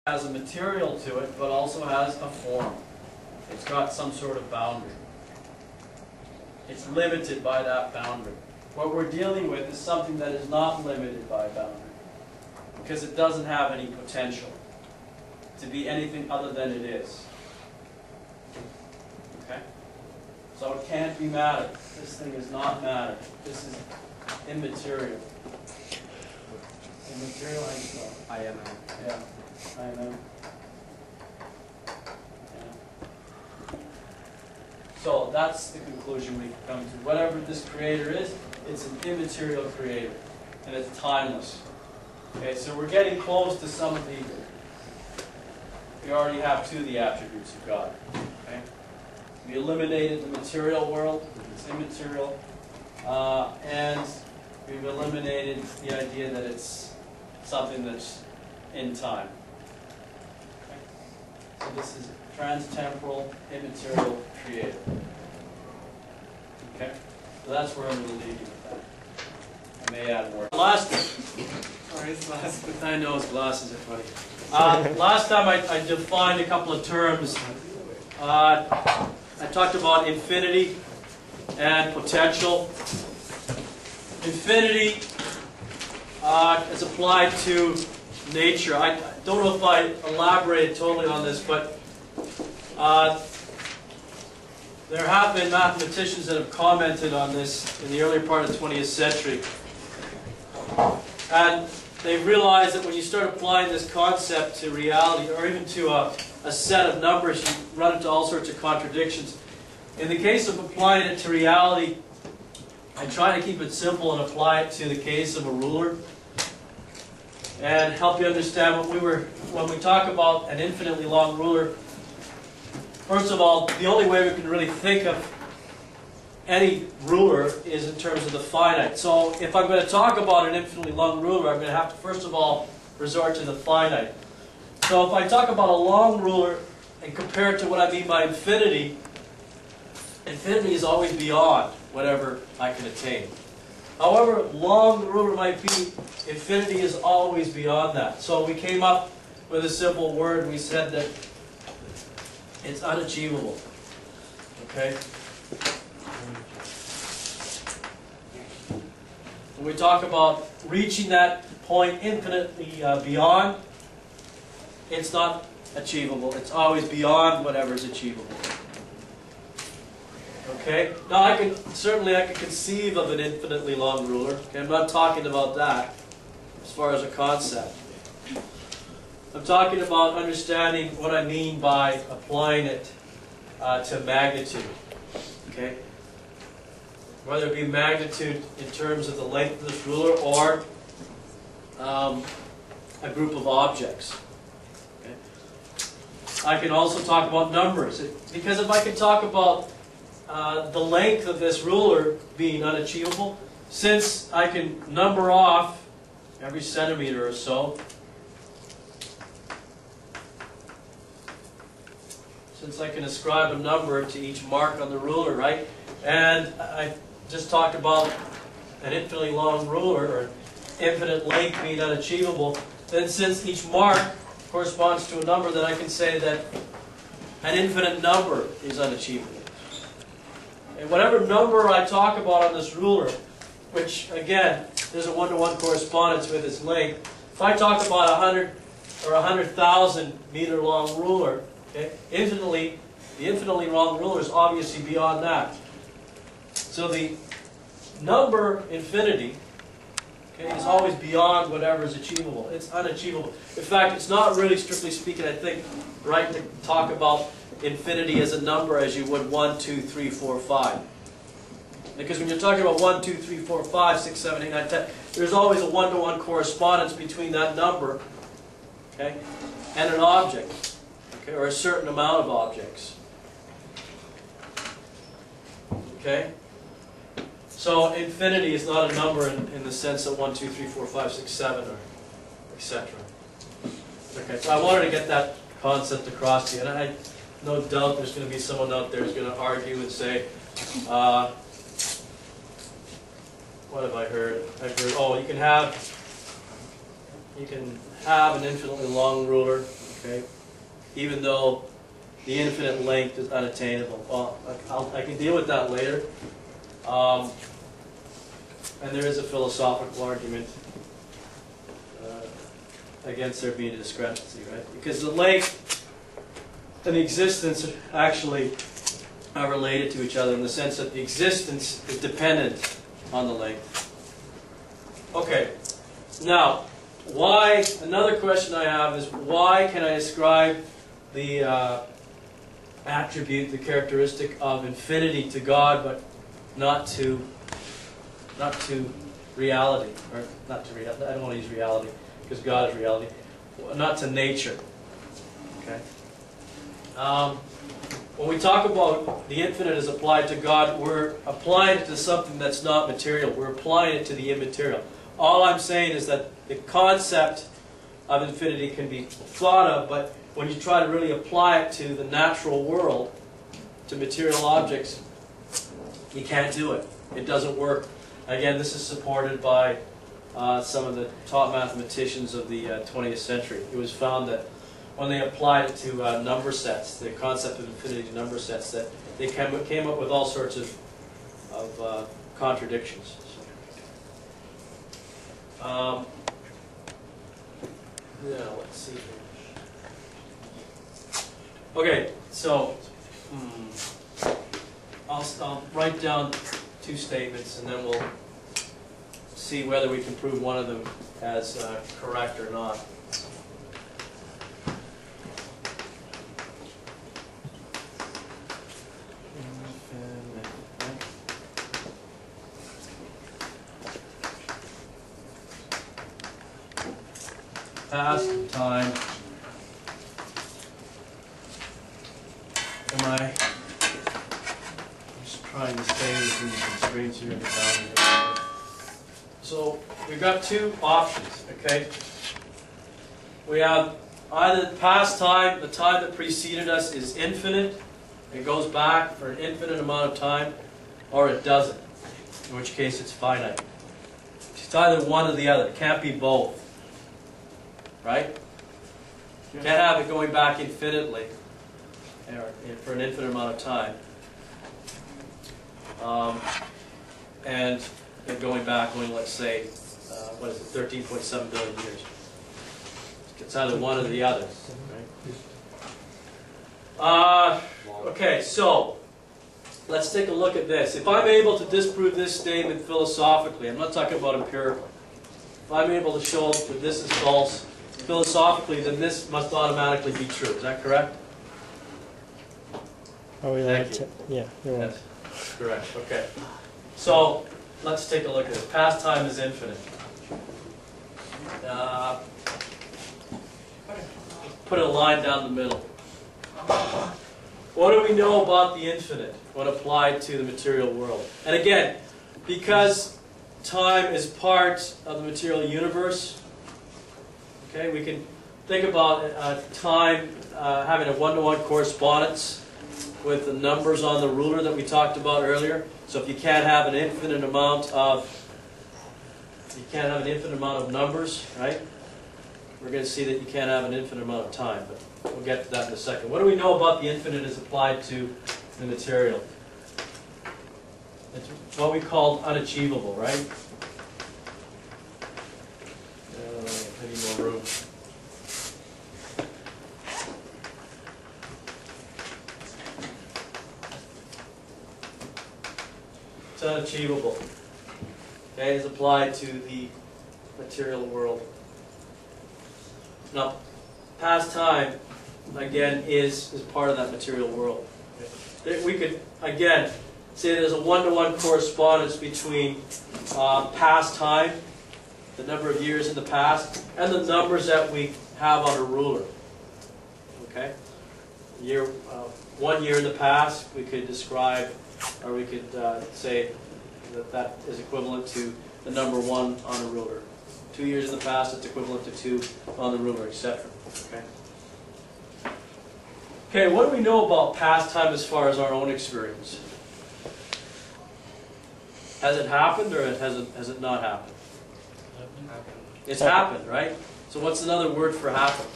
has a material to it, but also has a form. It's got some sort of boundary. It's limited by that boundary. What we're dealing with is something that is not limited by a boundary, because it doesn't have any potential to be anything other than it is. Okay? So it can't be matter. This thing is not matter. This is immaterial. Immaterial, how do you spell it? IMM. Yeah. IMM. Yeah. So that's the conclusion we come to. Whatever this creator is, it's an immaterial creator. And it's timeless. Okay, so we're getting close to some of the, we already have two of the attributes of God. Okay? We eliminated the material world, it's immaterial, and we've eliminated the idea that it's something that's in time. Okay? So this is trans-temporal, immaterial creator. Okay? So that's where I'm going to leave you with that. I may add more. Sorry, his glasses. I know his glasses are funny. Last time I defined a couple of terms. I talked about infinity and potential. Infinity is applied to nature. I don't know if I elaborated totally on this, but there have been mathematicians that have commented on this in the earlier part of the 20th century. And they've realized that when you start applying this concept to reality, or even to a set of numbers, you run into all sorts of contradictions. In the case of applying it to reality, I try to keep it simple and apply it to the case of a ruler, and help you understand when we talk about an infinitely long ruler. First of all, the only way we can really think of any ruler is in terms of the finite. So if I'm going to talk about an infinitely long ruler, I'm going to have to first of all resort to the finite. So if I talk about a long ruler and compare it to what I mean by infinity, infinity is always beyond whatever I can attain. However long the ruler might be, infinity is always beyond that. So we came up with a simple word. We said that it's unachievable. Okay? When we talk about reaching that point infinitely beyond, it's not achievable. It's always beyond whatever is achievable. Okay? Now I can conceive of an infinitely long ruler. Okay? I'm not talking about that as far as a concept. I'm talking about understanding what I mean by applying it to magnitude. Okay? Whether it be magnitude in terms of the length of this ruler or a group of objects. Okay? I can also talk about numbers, because if I can talk about the length of this ruler being unachievable, since I can number off every centimeter or so, since I can ascribe a number to each mark on the ruler, right? And I just talked about an infinitely long ruler, or infinite length being unachievable, then since each mark corresponds to a number, then I can say that an infinite number is unachievable. And whatever number I talk about on this ruler, which again, there's a one-to-one correspondence with its length. If I talk about 100 or 100,000 meter long ruler, okay, the infinitely long ruler is obviously beyond that. So the number infinity, okay, is always beyond whatever is achievable. It's unachievable. In fact, it's not really, strictly speaking, I think, right to talk about infinity as a number as you would 1, 2, 3, 4, 5. Because when you're talking about 1, 2, 3, 4, 5, 6, 7, 8, 9, 10, there's always a one-to-one correspondence between that number, okay, and an object, okay, or a certain amount of objects. Okay? So infinity is not a number in the sense that 1, 2, 3, 4, 5, 6, 7, or etc. Okay, so I wanted to get that concept across to you, and I no doubt there's going to be someone out there who's going to argue and say, what have I heard? I've heard, oh, you can have an infinitely long ruler, Okay? Even though the infinite length is unattainable. Well, I can deal with that later. And there is a philosophical argument against there being a discrepancy, right? Because the length and the existence actually are related to each other in the sense that the existence is dependent on the length. Okay, now, why, another question I have is why can I ascribe the attribute, the characteristic of infinity to God, but not to reality, or not to reality, I don't want to use reality, because God is reality, not to nature. Okay? When we talk about the infinite as applied to God, we're applying it to something that's not material. We're applying it to the immaterial. All I'm saying is that the concept of infinity can be thought of, but when you try to really apply it to the natural world, to material objects, you can't do it. It doesn't work. Again, this is supported by some of the top mathematicians of the 20th century. It was found that when they applied it to number sets, the concept of infinity to number sets, that they came up with all sorts of contradictions. Now, let's see here. Okay, so I'll write down two statements, and then we'll see whether we can prove one of them as correct or not. Past time. I'm just trying to stay within the constraints here in the boundary. So we've got two options, okay? We have either past time, the time that preceded us is infinite, it goes back for an infinite amount of time, or it doesn't, in which case it's finite. It's either one or the other, it can't be both. Right? You can't have it going back infinitely for an infinite amount of time. And it going back only, let's say, what is it, 13.7 billion years. It's either one or the other. Right? Okay, so let's take a look at this. If I'm able to disprove this statement philosophically, I'm not talking about empirically. If I'm able to show that this is false philosophically, then this must automatically be true. Is that correct? Are we allowed to? Yeah, you're right. Yes, correct. Okay. So let's take a look at it. Past time is infinite. Put a line down the middle. What do we know about the infinite when applied to the material world? And again, because time is part of the material universe, okay, we can think about time having a one-to-one correspondence with the numbers on the ruler that we talked about earlier. So if you can't have an infinite amount of numbers, right? We're going to see that you can't have an infinite amount of time, but we'll get to that in a second. What do we know about the infinite as applied to the material? It's what we call unachievable, right? I need more room. It's unachievable. Okay, it's applied to the material world. Now, past time, again, is part of that material world. Okay. We could, again, say there's a one-to-one correspondence between past time, the number of years in the past, and the numbers that we have on a ruler. Okay? 1 year in the past, we could describe, or we could say that that is equivalent to the number 1 on a ruler. 2 years in the past, it's equivalent to 2 on the ruler, etc. Okay? Okay, what do we know about past time as far as our own experience? Has it happened, or has it not happened? It's happened, right? So what's another word for happened?